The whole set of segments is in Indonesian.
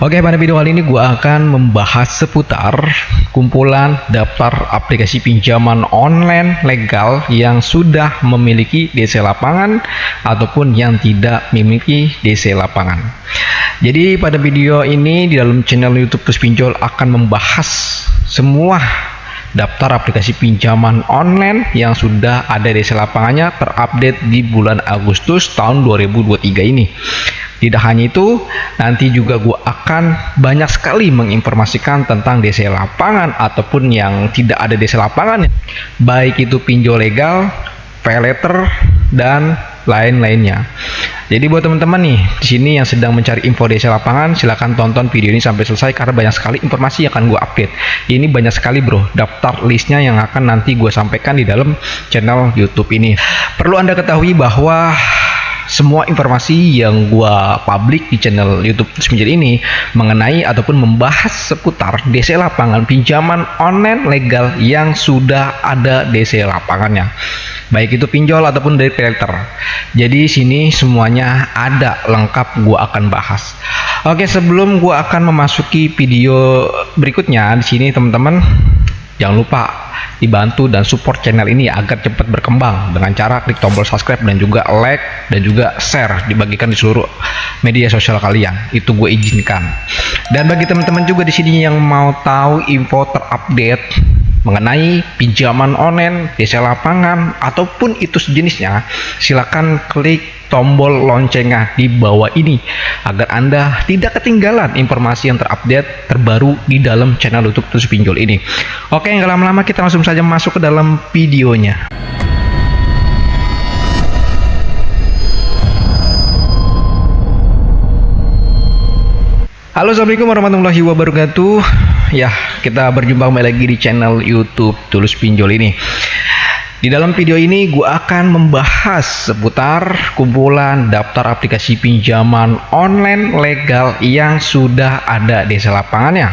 Oke, pada video kali ini gue akan membahas seputar kumpulan daftar aplikasi pinjaman online legal yang sudah memiliki DC lapangan ataupun yang tidak memiliki DC lapangan. Jadi pada video ini di dalam channel YouTube Terus Pinjol akan membahas semua daftar aplikasi pinjaman online yang sudah ada DC lapangannya terupdate di bulan Agustus tahun 2023 ini. Tidak hanya itu, nanti juga gue akan banyak sekali menginformasikan tentang DC lapangan ataupun yang tidak ada DC lapangan, baik itu pinjol legal, pay letter, dan lain-lainnya. Jadi buat teman-teman nih di sini yang sedang mencari info DC lapangan, silahkan tonton video ini sampai selesai karena banyak sekali informasi yang akan gue update. Ini banyak sekali bro, daftar listnya yang akan nanti gue sampaikan di dalam channel YouTube ini. Perlu Anda ketahui bahwa semua informasi yang gua publik di channel YouTube Terus Pinjol ini mengenai ataupun membahas seputar DC lapangan pinjaman online legal yang sudah ada DC lapangannya, baik itu pinjol ataupun dari pay letter. Jadi sini semuanya ada lengkap, gua akan bahas. Oke, sebelum gua akan memasuki video berikutnya di sini teman-teman, jangan lupa dibantu dan support channel ini agar cepat berkembang dengan cara klik tombol subscribe dan juga like dan juga share, dibagikan di seluruh media sosial kalian. Itu gue izinkan. Dan bagi teman-teman juga di sini yang mau tahu info terupdate mengenai pinjaman online, DC lapangan ataupun itu sejenisnya, silakan klik tombol loncengnya di bawah ini agar Anda tidak ketinggalan informasi yang terupdate terbaru di dalam channel YouTube Terus Pinjol ini. Oke, nggak lama-lama kita langsung saja masuk ke dalam videonya. Halo, assalamualaikum warahmatullahi wabarakatuh. Ya, kita berjumpa kembali lagi di channel YouTube Tulus Pinjol ini. Di dalam video ini gue akan membahas seputar kumpulan daftar aplikasi pinjaman online legal yang sudah ada DC lapangannya,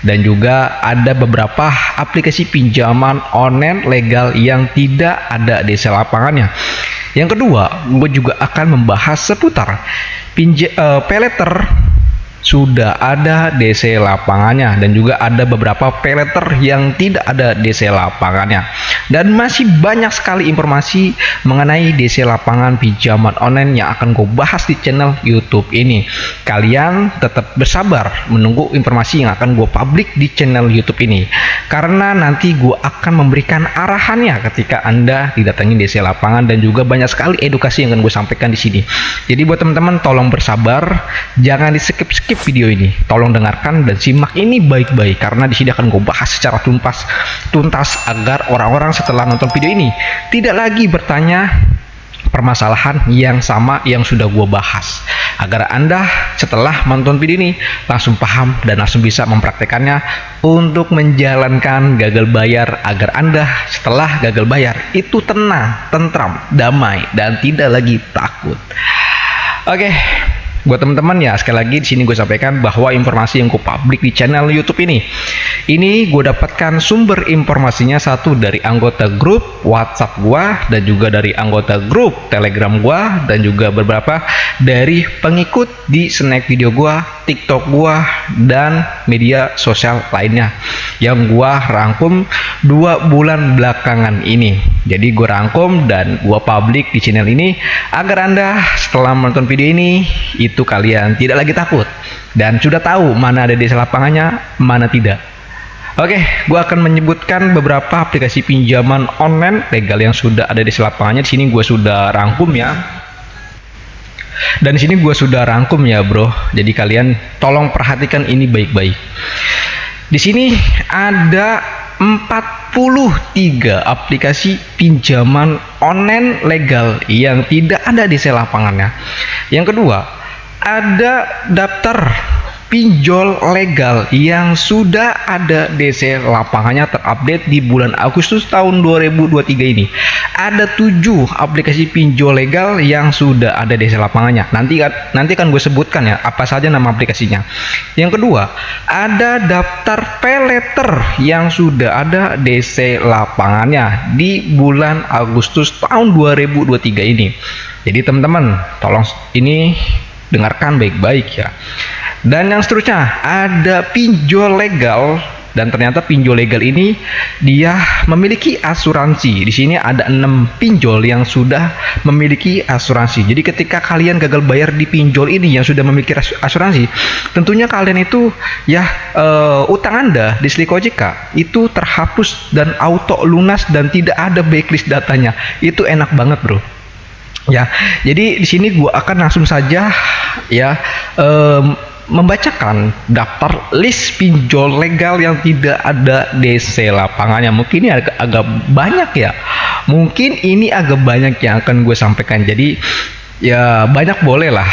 dan juga ada beberapa aplikasi pinjaman online legal yang tidak ada DC lapangannya. Yang kedua, gue juga akan membahas seputar pay letter sudah ada DC lapangannya, dan juga ada beberapa pay letter yang tidak ada DC lapangannya, dan masih banyak sekali informasi mengenai DC lapangan pinjaman online yang akan gue bahas di channel YouTube ini. Kalian tetap bersabar menunggu informasi yang akan gue publik di channel YouTube ini, karena nanti gue akan memberikan arahannya ketika Anda didatangi DC lapangan, dan juga banyak sekali edukasi yang akan gue sampaikan di sini. Jadi buat teman-teman tolong bersabar, jangan di skip video ini, tolong dengarkan dan simak ini baik-baik karena di sini akan gue bahas secara tuntas agar orang-orang setelah nonton video ini tidak lagi bertanya permasalahan yang sama yang sudah gue bahas, agar Anda setelah menonton video ini langsung paham dan langsung bisa mempraktekannya untuk menjalankan gagal bayar, agar Anda setelah gagal bayar itu tenang, tentram, damai, dan tidak lagi takut. Oke, buat teman-teman ya, sekali lagi di sini gue sampaikan bahwa informasi yang gue publik di channel YouTube ini gue dapatkan sumber informasinya satu dari anggota grup WhatsApp gue, dan juga dari anggota grup Telegram gue, dan juga beberapa dari pengikut di snack video gue, TikTok gue, dan media sosial lainnya yang gue rangkum 2 bulan belakangan ini. Jadi gue rangkum dan gue publik di channel ini agar Anda setelah menonton video ini itu kalian tidak lagi takut dan sudah tahu mana ada DC lapangannya, mana tidak. Oke, gue akan menyebutkan beberapa aplikasi pinjaman online legal yang sudah ada DC lapangannya. Di sini gue sudah rangkum ya. Dan di sini gue sudah rangkum ya, bro. Jadi kalian tolong perhatikan ini baik-baik. Di sini ada 43 aplikasi pinjaman online legal yang tidak ada DC lapangannya. Yang kedua, ada daftar pinjol legal yang sudah ada DC lapangannya terupdate di bulan Agustus tahun 2023 ini. Ada 7 aplikasi pinjol legal yang sudah ada DC lapangannya. Nanti akan gue sebutkan ya apa saja nama aplikasinya. Yang kedua, ada daftar pay letter yang sudah ada DC lapangannya di bulan Agustus tahun 2023 ini. Jadi teman-teman, tolong ini dengarkan baik-baik ya. Dan yang seterusnya ada pinjol legal, dan ternyata pinjol legal ini dia memiliki asuransi. Di sini ada 6 pinjol yang sudah memiliki asuransi. Jadi ketika kalian gagal bayar di pinjol ini yang sudah memiliki asuransi, tentunya kalian itu ya utang Anda di Slik OJK itu terhapus dan auto lunas dan tidak ada backlist datanya. Itu enak banget, bro. Ya, jadi di sini gua akan langsung saja ya membacakan daftar list pinjol legal yang tidak ada DC lapangannya. Mungkin ini agak banyak ya. Mungkin ini agak banyak yang akan gue sampaikan. Jadi ya banyak boleh lah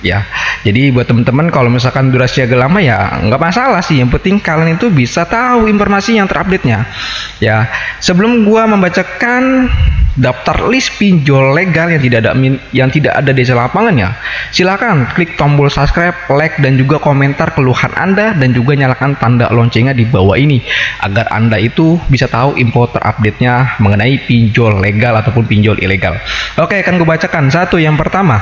ya. Jadi buat teman-teman kalau misalkan durasi agak lama ya nggak masalah sih. Yang penting kalian itu bisa tahu informasi yang terupdate-nya. Ya, sebelum gue membacakan daftar list pinjol legal yang tidak ada DC lapangannya, silakan klik tombol subscribe, like, dan juga komentar keluhan Anda, dan juga nyalakan tanda loncengnya di bawah ini agar Anda itu bisa tahu info terupdate-nya mengenai pinjol legal ataupun pinjol ilegal. Oke, akan gue bacakan satu. Yang pertama,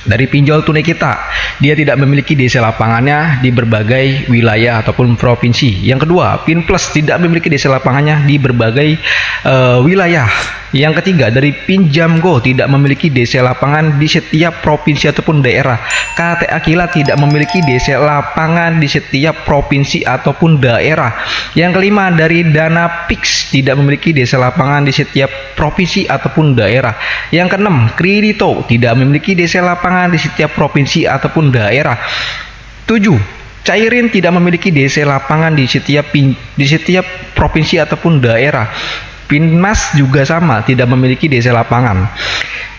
dari pinjol tunai kita, dia tidak memiliki DC lapangannya di berbagai wilayah ataupun provinsi. Yang kedua, PinPlus tidak memiliki DC lapangannya di berbagai wilayah. Yang ketiga, dari Pinjamgo tidak memiliki DC lapangan di setiap provinsi ataupun daerah. KTA Kilat tidak memiliki DC lapangan di setiap provinsi ataupun daerah. Yang kelima, dari Danapix tidak memiliki DC lapangan di setiap provinsi ataupun daerah. Yang keenam, Kredito tidak memiliki DC lapangan di setiap provinsi ataupun daerah. 7. Cairin tidak memiliki DC lapangan di setiap provinsi ataupun daerah. Pinmas juga sama, tidak memiliki DC lapangan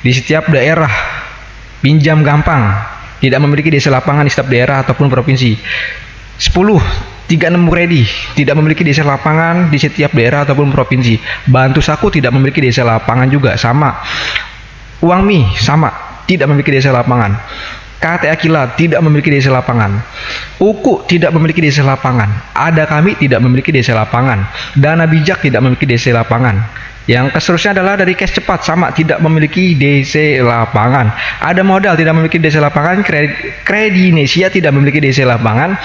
di setiap daerah. Pinjam Gampang tidak memiliki DC lapangan di setiap daerah ataupun provinsi. 10. 36 Kredi tidak memiliki DC lapangan di setiap daerah ataupun provinsi. Bantu Saku tidak memiliki DC lapangan juga, sama. Uang Mi sama, tidak memiliki DC lapangan. KTA Kilat tidak memiliki DC lapangan. UKU tidak memiliki DC lapangan. Ada Kami tidak memiliki DC lapangan. Dana Bijak tidak memiliki DC lapangan. Yang seterusnya adalah dari Cash Cepat, sama, tidak memiliki DC lapangan. Ada Modal tidak memiliki DC lapangan. Kredinesia tidak memiliki DC lapangan.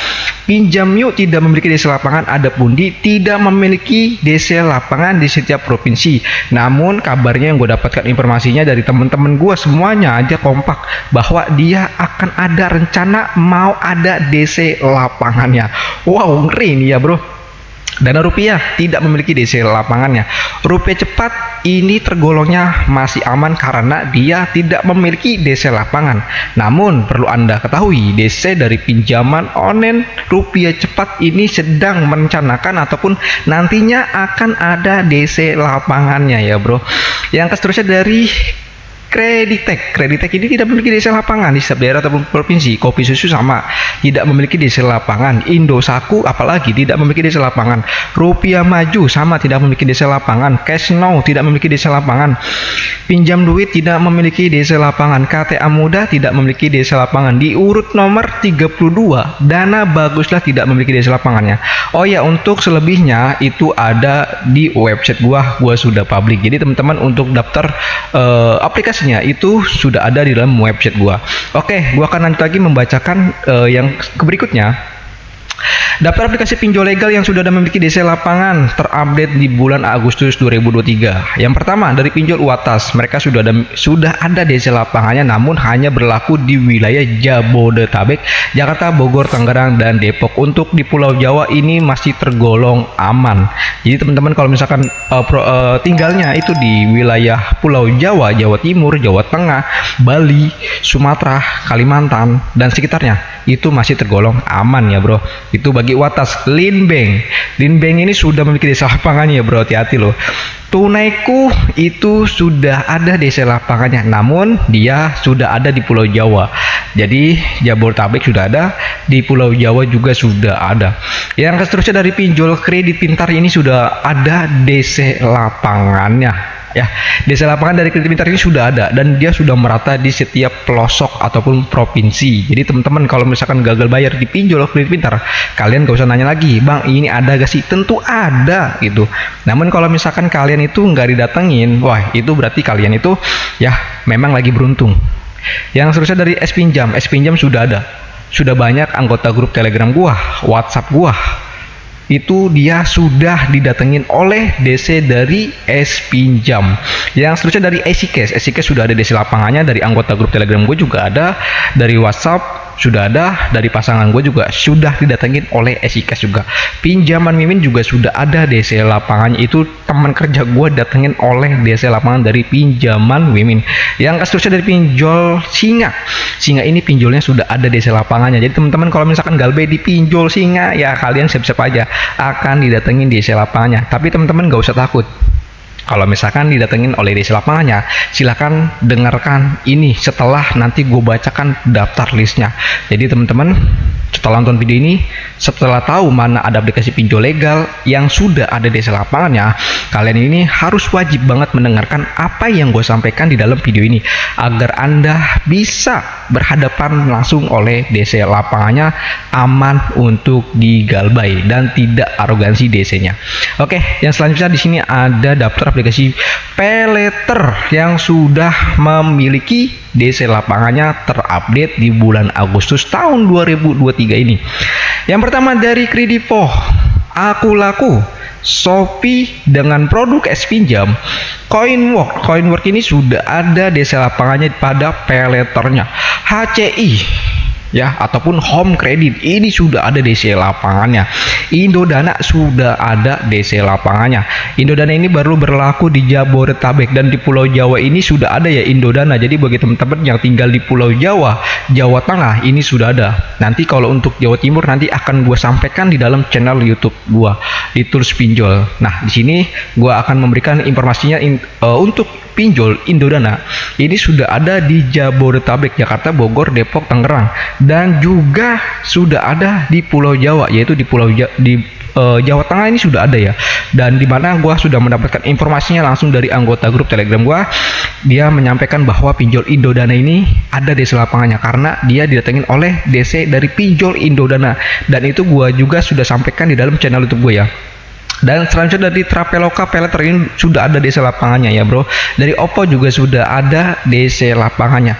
Pinjam Yuk tidak memiliki DC lapangan. Ada Pundi tidak memiliki DC lapangan di setiap provinsi. Namun kabarnya yang gue dapatkan informasinya dari teman-teman gue semuanya aja kompak bahwa dia akan ada rencana mau ada DC lapangannya. Wow, ngeri nih ya, bro. Dana Rupiah tidak memiliki DC lapangannya. Rupiah Cepat ini tergolongnya masih aman karena dia tidak memiliki DC lapangan. Namun perlu Anda ketahui, DC dari pinjaman online Rupiah Cepat ini sedang merencanakan ataupun nantinya akan ada DC lapangannya ya, bro. Yang seterusnya dari Kreditek ini tidak memiliki DC lapangan di setiap daerah ataupun provinsi. Kopi Susu sama, tidak memiliki DC lapangan. Indosaku apalagi tidak memiliki DC lapangan. Rupiah Maju sama, tidak memiliki DC lapangan. Cash Now tidak memiliki DC lapangan. Pinjam Duit tidak memiliki DC lapangan. KTA Muda tidak memiliki DC lapangan. Di urut nomor 32, Dana Baguslah tidak memiliki DC lapangannya. Oh ya, untuk selebihnya itu ada di website gua sudah publik. Jadi teman-teman untuk daftar aplikasi itu sudah ada di dalam website gua. Oke, gua akan lanjut lagi membacakan yang berikutnya. Daftar aplikasi pinjol legal yang sudah memiliki DC lapangan terupdate di bulan Agustus 2023. Yang pertama dari pinjol Uatas, mereka sudah ada DC lapangannya, namun hanya berlaku di wilayah Jabodetabek, Jakarta, Bogor, Tangerang, dan Depok. Untuk di Pulau Jawa ini masih tergolong aman. Jadi teman-teman kalau misalkan tinggalnya itu di wilayah Pulau Jawa, Jawa Timur, Jawa Tengah, Bali, Sumatera, Kalimantan, dan sekitarnya, itu masih tergolong aman ya, bro. Itu bagi Uatas. Linbank ini sudah memiliki DC lapangannya ya, bro, hati-hati loh. Tunaiku itu sudah ada DC lapangannya, namun dia sudah ada di Pulau Jawa. Jadi Jabodetabek sudah ada, di Pulau Jawa juga sudah ada. Yang seterusnya dari pinjol Kredit Pintar ini sudah ada DC lapangannya. Ya, DC lapangan dari Kredit Pintar ini sudah ada dan dia sudah merata di setiap pelosok ataupun provinsi. Jadi teman-teman kalau misalkan gagal bayar di pinjol Kredit Pintar, kalian gak usah nanya lagi, bang ini ada gak sih? Tentu ada gitu. Namun kalau misalkan kalian itu nggak didatengin, wah itu berarti kalian itu ya memang lagi beruntung. Yang seterusnya dari S Pinjam sudah ada. sudah banyak anggota grup Telegram gua, WhatsApp gua, itu dia sudah didatengin oleh DC dari S Pinjam. Yang seterusnya dari EasyCash. EasyCash sudah ada DC lapangannya, dari anggota grup Telegram gue juga ada, dari WhatsApp sudah ada, dari pasangan gue juga sudah didatengin oleh EasyCash juga. Pinjaman Mimin juga sudah ada DC lapangannya, itu teman kerja gue datengin oleh DC lapangan dari Pinjaman Mimin. Yang seterusnya dari pinjol Singa. Singa ini pinjolnya sudah ada DC lapangannya. Jadi teman-teman kalau misalkan galbay di pinjol Singa, ya kalian siap-siap aja akan didatengin DC lapangannya. Tapi teman-teman gak usah takut. Kalau misalkan didatengin oleh DC lapangannya, silahkan dengarkan ini setelah nanti gue bacakan daftar listnya. Jadi teman-teman, setelah nonton video ini, setelah tahu mana ada aplikasi pinjol legal yang sudah ada DC lapangannya, kalian ini harus wajib banget mendengarkan apa yang gue sampaikan di dalam video ini, agar Anda bisa berhadapan langsung oleh DC lapangannya, aman untuk digalbay dan tidak arogansi DC-nya. Oke, yang selanjutnya di sini ada daftar aplikasi paylater yang sudah memiliki DC lapangannya terupdate di bulan Agustus tahun 2023 ini. Yang pertama dari Kredivo, Akulaku, Shopee dengan produk S Pinjam, Coinwork. Coinwork ini sudah ada DC lapangannya pada paylaternya. HCI ya, ataupun Home Credit ini sudah ada DC lapangannya. Indodana sudah ada DC lapangannya. Indodana ini baru berlaku di Jabodetabek, dan di Pulau Jawa ini sudah ada ya Indodana. Jadi bagi teman-teman yang tinggal di Pulau Jawa, Jawa Tengah ini sudah ada. Nanti kalau untuk Jawa Timur nanti akan gue sampaikan di dalam channel YouTube gua di Tools Pinjol. Nah, di sini gua akan memberikan informasinya untuk pinjol Indodana. Ini sudah ada di Jabodetabek, Jakarta, Bogor, Depok, Tangerang, dan juga sudah ada di Pulau Jawa, yaitu di Jawa Tengah ini sudah ada ya. Dan di mana gua sudah mendapatkan informasinya langsung dari anggota grup Telegram gua. Dia menyampaikan bahwa pinjol Indodana ini ada DC lapangannya karena dia didatengin oleh DC dari pinjol Indodana, dan itu gua juga sudah sampaikan di dalam channel YouTube gue ya. Dan selanjutnya dari Traveloka Paylater ini sudah ada DC lapangannya ya bro. Dari Oppo juga sudah ada DC lapangannya.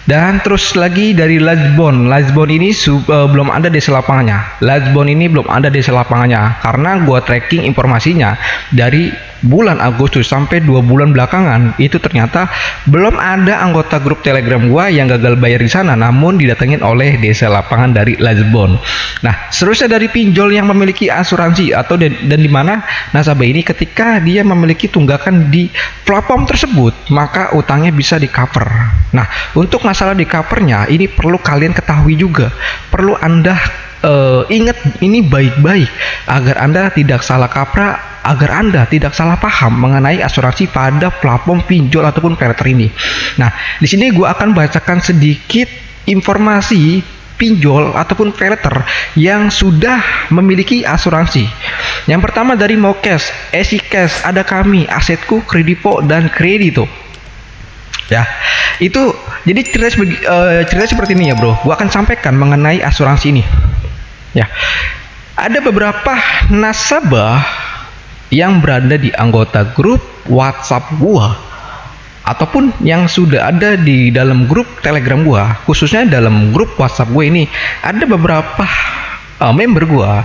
Dan terus lagi dari Lazbon. Lazbon ini belum ada DC lapangannya. Lazbon ini belum ada DC lapangannya karena gua tracking informasinya dari bulan Agustus sampai 2 bulan belakangan, itu ternyata belum ada anggota grup Telegram gua yang gagal bayar di sana, namun didatengin oleh DC lapangan dari Lazbon. Nah, seterusnya dari pinjol yang memiliki asuransi atau dan di mana nasabah ini ketika dia memiliki tunggakan di platform tersebut, maka utangnya bisa di cover. Nah, untuk masalah di covernya ini perlu kalian ketahui juga, perlu Anda ingat ini baik-baik agar Anda tidak salah kaprah, agar Anda tidak salah paham mengenai asuransi pada platform pinjol ataupun paylater ini. Nah, di sini gue akan bacakan sedikit informasi pinjol ataupun paylater yang sudah memiliki asuransi. Yang pertama dari Mokes, EasyCash, ada kami, Asetku, Kredivo, dan Kredito. Ya, itu jadi cerita seperti ini ya bro. Gua akan sampaikan mengenai asuransi ini. Ya, ada beberapa nasabah yang berada di anggota grup WhatsApp gua ataupun yang sudah ada di dalam grup Telegram gua, khususnya dalam grup WhatsApp gue ini ada beberapa member gua,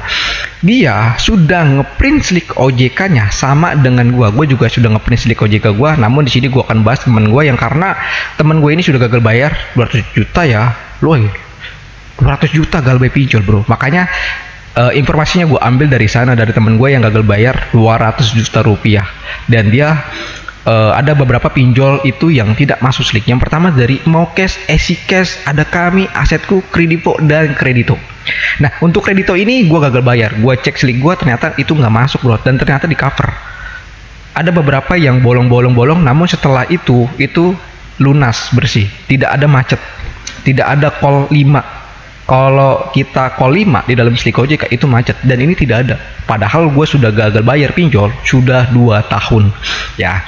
dia sudah ngeprint slip OJK-nya sama dengan gua. Gua juga sudah ngeprint slip OJK gua, namun di sini gua akan bahas teman gua yang karena teman gue ini sudah gagal bayar 200 juta ya. Loh, 200 juta galbay pinjol, bro. Makanya informasinya gue ambil dari sana, dari temen gue yang gagal bayar 200 juta rupiah. Dan dia ada beberapa pinjol itu yang tidak masuk slik. Yang pertama dari Mokes, EasyCash, ada kami, Asetku, Kredivo, dan Kredito. Nah, untuk Kredito ini gue gagal bayar. Gue cek slik gue, ternyata itu nggak masuk bro, dan ternyata di cover. Ada beberapa yang bolong-bolong, namun setelah itu lunas bersih, tidak ada macet, tidak ada call 5. Kalau kita call 5 di dalam slik OJK itu macet, dan ini tidak ada. Padahal gue sudah gagal bayar pinjol sudah 2 tahun ya.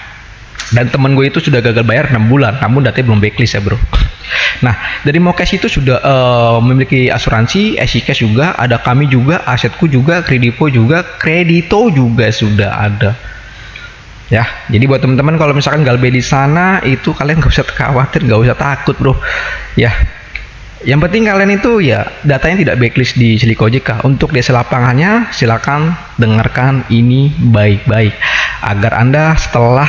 Dan temen gue itu sudah gagal bayar 6 bulan, namun datanya belum backlist ya bro. Nah, dari Mokes itu sudah memiliki asuransi, EasyCash juga, ada kami juga, Asetku juga, Kredivo juga, Kredito juga sudah ada. Ya, jadi buat teman-teman kalau misalkan galbay di sana itu kalian gak usah khawatir, gak usah takut bro. Ya, Yang penting kalian itu ya datanya tidak backlist di Silico OJK. Untuk DC lapangannya silakan dengarkan ini baik-baik agar Anda setelah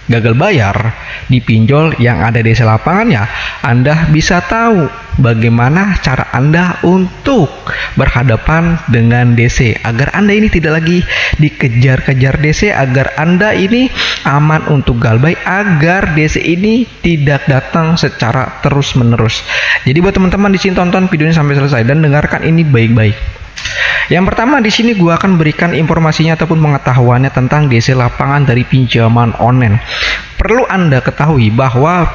gagal bayar di pinjol yang ada DC lapangannya, Anda bisa tahu bagaimana cara Anda untuk berhadapan dengan DC agar Anda ini tidak lagi dikejar-kejar DC, agar Anda ini aman untuk galbay, agar DC ini tidak datang secara terus-menerus. Jadi buat teman-teman di sini tonton video ini sampai selesai dan dengarkan ini baik-baik. Yang pertama di sini gua akan berikan informasinya ataupun pengetahuannya tentang DC lapangan dari pinjaman online. Perlu Anda ketahui bahwa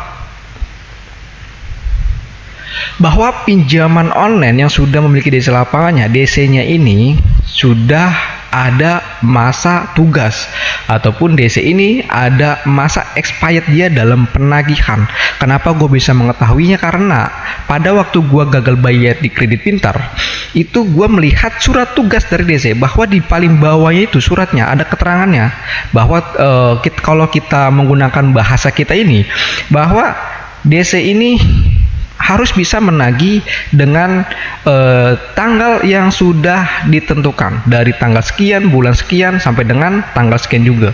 pinjaman online yang sudah memiliki DC lapangannya, DC-nya ini sudah ada masa tugas ataupun DC ini ada masa expired dia dalam penagihan. Kenapa gue bisa mengetahuinya? Karena pada waktu gue gagal bayar di Kredit Pintar itu gue melihat surat tugas dari DC bahwa di paling bawahnya itu suratnya ada keterangannya bahwa kalau kita menggunakan bahasa kita ini bahwa DC ini harus bisa menagih dengan tanggal yang sudah ditentukan, dari tanggal sekian, bulan sekian, sampai dengan tanggal sekian juga.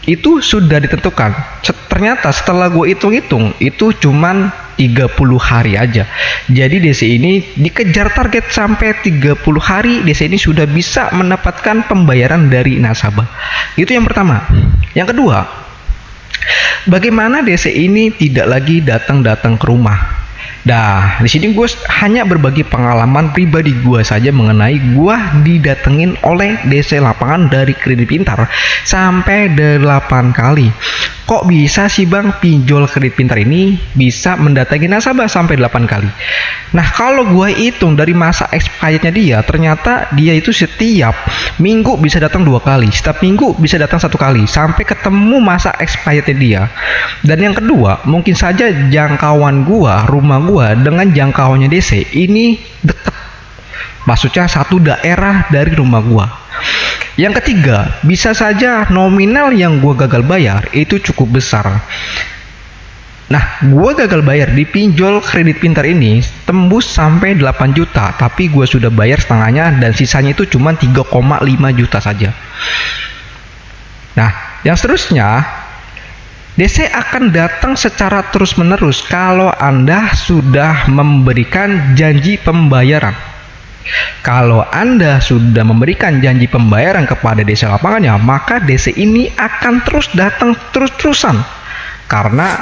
Itu sudah ditentukan. Ternyata setelah gue hitung-hitung, itu cuman 30 hari aja. Jadi DC ini dikejar target sampai 30 hari, DC ini sudah bisa mendapatkan pembayaran dari nasabah. Itu yang pertama. Yang kedua, bagaimana DC ini tidak lagi datang-datang ke rumah. Nah, di sini gue hanya berbagi pengalaman pribadi gue saja mengenai gue didatengin oleh DC lapangan dari Kredit Pintar sampai 8 kali. Kok bisa sih bang pinjol Kredit Pintar ini bisa mendatangi nasabah sampai 8 kali? Nah, kalau gue hitung dari masa expirednya dia, ternyata dia itu setiap minggu bisa datang 2 kali, setiap minggu bisa datang 1 kali, sampai ketemu masa expirednya dia. Dan yang kedua, mungkin saja jangkauan gue, rumah gue dengan jangkauannya DC ini dekat, maksudnya satu daerah dari rumah gua. Yang ketiga, bisa saja nominal yang gua gagal bayar itu cukup besar. Nah, gua gagal bayar di pinjol Kredit Pintar ini tembus sampai 8 juta, tapi gua sudah bayar setengahnya dan sisanya itu cuma 3,5 juta saja. Nah, yang seterusnya, DC akan datang secara terus-menerus kalau Anda sudah memberikan janji pembayaran. Kalau Anda sudah memberikan janji pembayaran kepada DC lapangannya, maka DC ini akan terus datang terus-terusan. Karena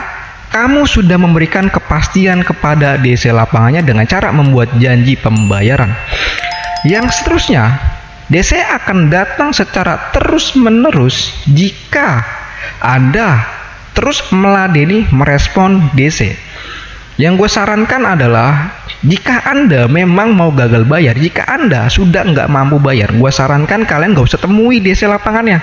kamu sudah memberikan kepastian kepada DC lapangannya dengan cara membuat janji pembayaran. Yang seterusnya, DC akan datang secara terus-menerus jika Anda terus meladeni merespon DC. Yang gue sarankan adalah jika Anda memang mau gagal bayar, jika Anda sudah nggak mampu bayar, gue sarankan kalian nggak usah temui DC lapangannya.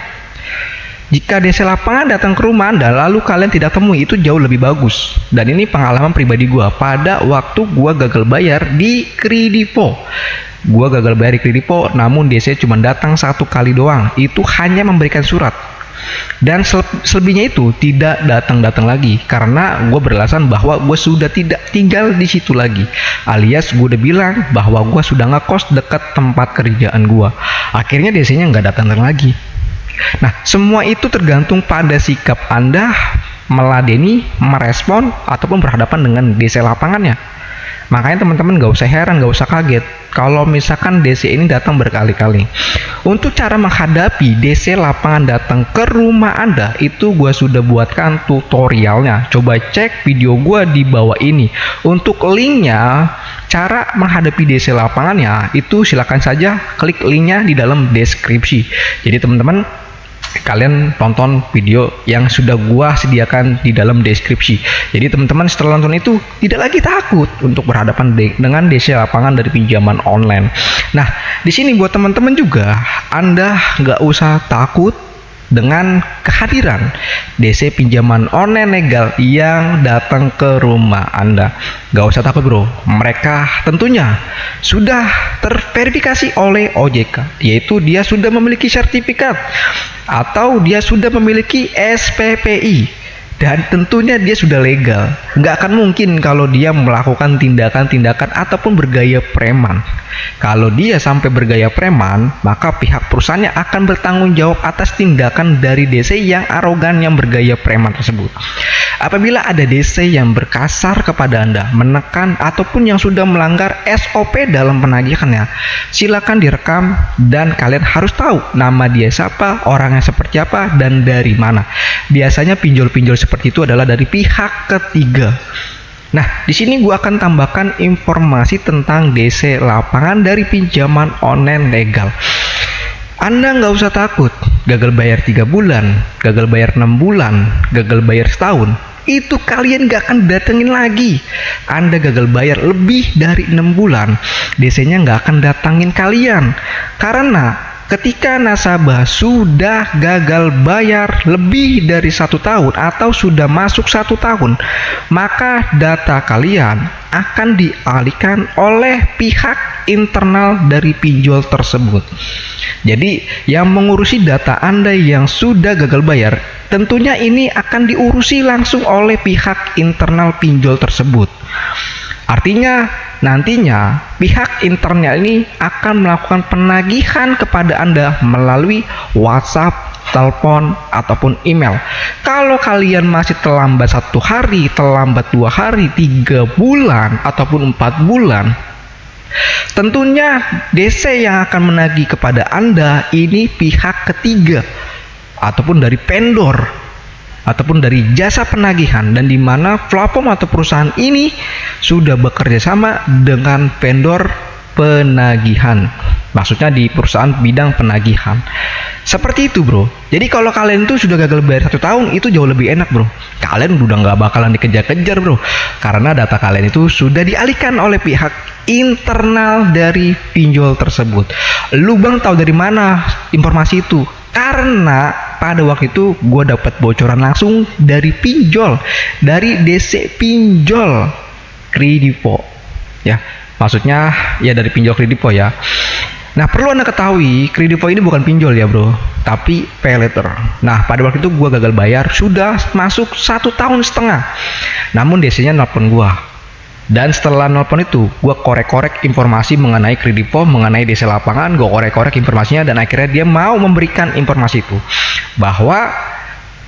Jika DC lapangan datang ke rumah Anda lalu kalian tidak temui, itu jauh lebih bagus. Dan ini pengalaman pribadi gue pada waktu gue gagal bayar di Kredipo. Gue gagal bayar di Kredipo, namun DC cuma datang 1 kali doang. Itu hanya memberikan surat. Dan selebihnya itu tidak datang-datang lagi karena gue beralasan bahwa gue sudah tidak tinggal di situ lagi, alias gue udah bilang bahwa gue sudah ngekos dekat tempat kerjaan gue. Akhirnya DC-nya nggak datang lagi. Nah, semua itu tergantung pada sikap Anda meladeni, merespon, ataupun berhadapan dengan DC lapangannya. Makanya teman-teman gak usah heran, gak usah kaget kalau misalkan DC ini datang berkali-kali. Untuk cara menghadapi DC lapangan datang ke rumah Anda, itu gue sudah buatkan tutorialnya. Coba cek video gue di bawah ini. Untuk linknya, cara menghadapi DC lapangannya, itu silakan saja klik linknya di dalam deskripsi. Jadi teman-teman, kalian tonton video yang sudah gua sediakan di dalam deskripsi. Jadi teman-teman setelah nonton itu tidak lagi takut untuk berhadapan dengan DC lapangan dari pinjaman online. Nah, di sini buat teman-teman juga, Anda nggak usah takut dengan kehadiran DC pinjaman online legal yang datang ke rumah Anda. Gak usah takut bro, mereka tentunya sudah terverifikasi oleh OJK, yaitu dia sudah memiliki sertifikat atau dia sudah memiliki SPPI. dan tentunya dia sudah legal. Nggak akan mungkin kalau dia melakukan tindakan-tindakan ataupun bergaya preman. Kalau dia sampai bergaya preman, maka pihak perusahaannya akan bertanggung jawab atas tindakan dari DC yang arogan yang bergaya preman tersebut. Apabila ada DC yang berkasar kepada Anda, menekan ataupun yang sudah melanggar SOP dalam penagihannya, silakan direkam dan kalian harus tahu nama dia siapa, orangnya seperti apa, dan dari mana. Biasanya pinjol-pinjol seperti itu adalah dari pihak ketiga. Nah, di sini gue akan tambahkan informasi tentang DC lapangan dari pinjaman online legal. Anda nggak usah takut gagal bayar 3 bulan, gagal bayar 6 bulan, gagal bayar setahun. Itu kalian nggak akan datengin lagi. Anda gagal bayar lebih dari 6 bulan, DC-nya nggak akan datangin kalian. Karena ketika nasabah sudah gagal bayar lebih dari 1 tahun atau sudah masuk 1 tahun, maka data kalian akan dialihkan oleh pihak internal dari pinjol tersebut. Jadi yang mengurusi data Anda yang sudah gagal bayar, tentunya ini akan diurusi langsung oleh pihak internal pinjol tersebut. Artinya nantinya pihak internal ini akan melakukan penagihan kepada Anda melalui WhatsApp, telepon, ataupun email. Kalau kalian masih terlambat 1 hari, terlambat 2 hari, 3 bulan, ataupun 4 bulan, tentunya DC yang akan menagih kepada Anda ini pihak ketiga ataupun dari vendor ataupun dari jasa penagihan, dan di mana platform atau perusahaan ini sudah bekerja sama dengan vendor penagihan. Maksudnya di perusahaan bidang penagihan. Seperti itu, bro. Jadi kalau kalian tuh sudah gagal bayar 1 tahun, itu jauh lebih enak, bro. Kalian udah nggak bakalan dikejar-kejar, bro. Karena data kalian itu sudah dialihkan oleh pihak internal dari pinjol tersebut. Lu bang tahu dari mana informasi itu? Karena pada waktu itu gue dapat bocoran langsung dari pinjol, dari DC pinjol Kredivo, ya. Maksudnya ya dari pinjol Kredivo ya. Nah, perlu Anda ketahui, Kredivo ini bukan pinjol ya, bro, tapi pay later. Nah, pada waktu itu gue gagal bayar sudah masuk 1,5 tahun. Namun DC-nya nelpon gue. Dan setelah nelpon itu, gue korek-korek informasi mengenai Kredivo, mengenai DC lapangan, gue korek-korek informasinya, dan akhirnya dia mau memberikan informasi itu. Bahwa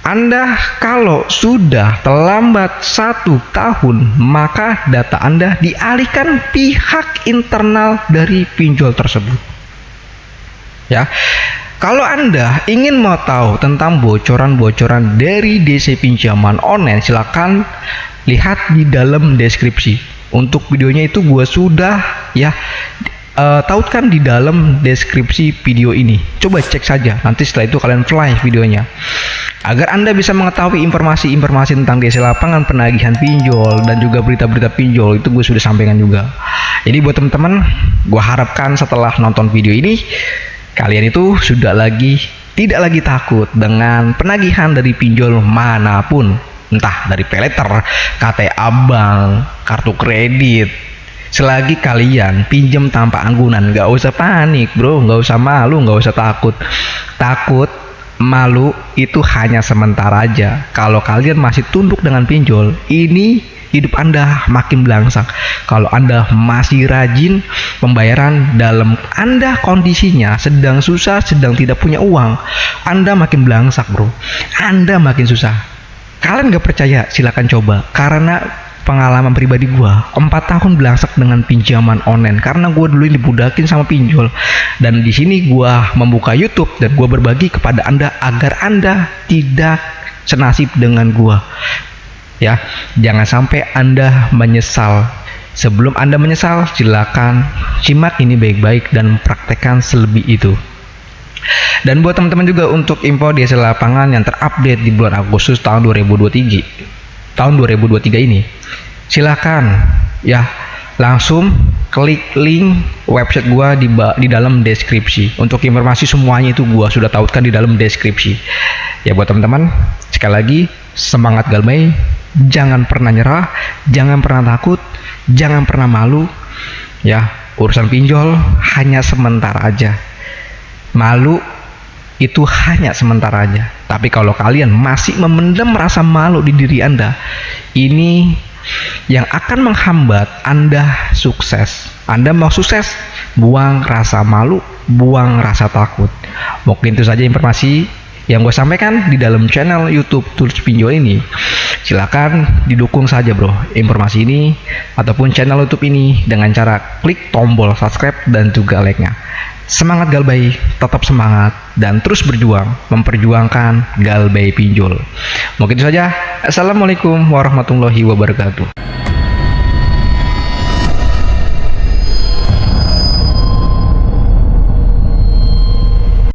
Anda kalau sudah terlambat 1 tahun, maka data Anda dialihkan pihak internal dari pinjol tersebut. Ya, kalau Anda ingin mau tahu tentang bocoran-bocoran dari DC pinjaman online, silakan lihat di dalam deskripsi. Untuk videonya itu gue sudah tautkan di dalam deskripsi video ini. Coba cek saja, nanti setelah itu kalian play videonya. Agar Anda bisa mengetahui informasi-informasi tentang DC lapangan, penagihan pinjol, dan juga berita-berita pinjol, itu gue sudah sampaikan juga. Jadi buat teman-teman, gue harapkan setelah nonton video ini, kalian itu tidak lagi takut dengan penagihan dari pinjol manapun. Entah dari pay later, KTA bank, kartu kredit. Selagi kalian pinjam tanpa anggunan, nggak usah panik, bro, nggak usah malu, nggak usah takut. Takut, malu itu hanya sementara aja. Kalau kalian masih tunduk dengan pinjol, ini hidup Anda makin belangsak. Kalau Anda masih rajin pembayaran dalam Anda kondisinya sedang susah, sedang tidak punya uang, Anda makin belangsak, bro. Anda makin susah. Kalian gak percaya, silakan coba. Karena pengalaman pribadi gua 4 tahun belangsak dengan pinjaman online, karena gua dulu dibudakin sama pinjol. Dan di sini gua membuka YouTube dan gua berbagi kepada Anda agar Anda tidak senasib dengan gua. Ya, jangan sampai Anda menyesal. Sebelum Anda menyesal, silakan simak ini baik-baik dan praktekkan selebih itu. Dan buat teman-teman juga, untuk info DC lapangan yang terupdate di bulan Agustus tahun 2023 ini, silakan ya langsung klik link website gua di dalam deskripsi. Untuk informasi semuanya itu gua sudah tautkan di dalam deskripsi. Ya buat teman-teman, sekali lagi semangat galmai, jangan pernah nyerah, jangan pernah takut, jangan pernah malu. Ya, urusan pinjol hanya sementara aja. Malu itu hanya sementara aja. Tapi kalau kalian masih memendam rasa malu di diri Anda, ini yang akan menghambat Anda sukses. Anda mau sukses, buang rasa malu, buang rasa takut. Mungkin itu saja informasi yang gue sampaikan di dalam channel YouTube Tulus Pinjol ini. Silakan didukung saja bro informasi ini ataupun channel YouTube ini dengan cara klik tombol subscribe dan juga like-nya. Semangat Galbay, tetap semangat dan terus berjuang memperjuangkan Galbay Pinjol. Mungkin itu saja. Assalamualaikum warahmatullahi wabarakatuh.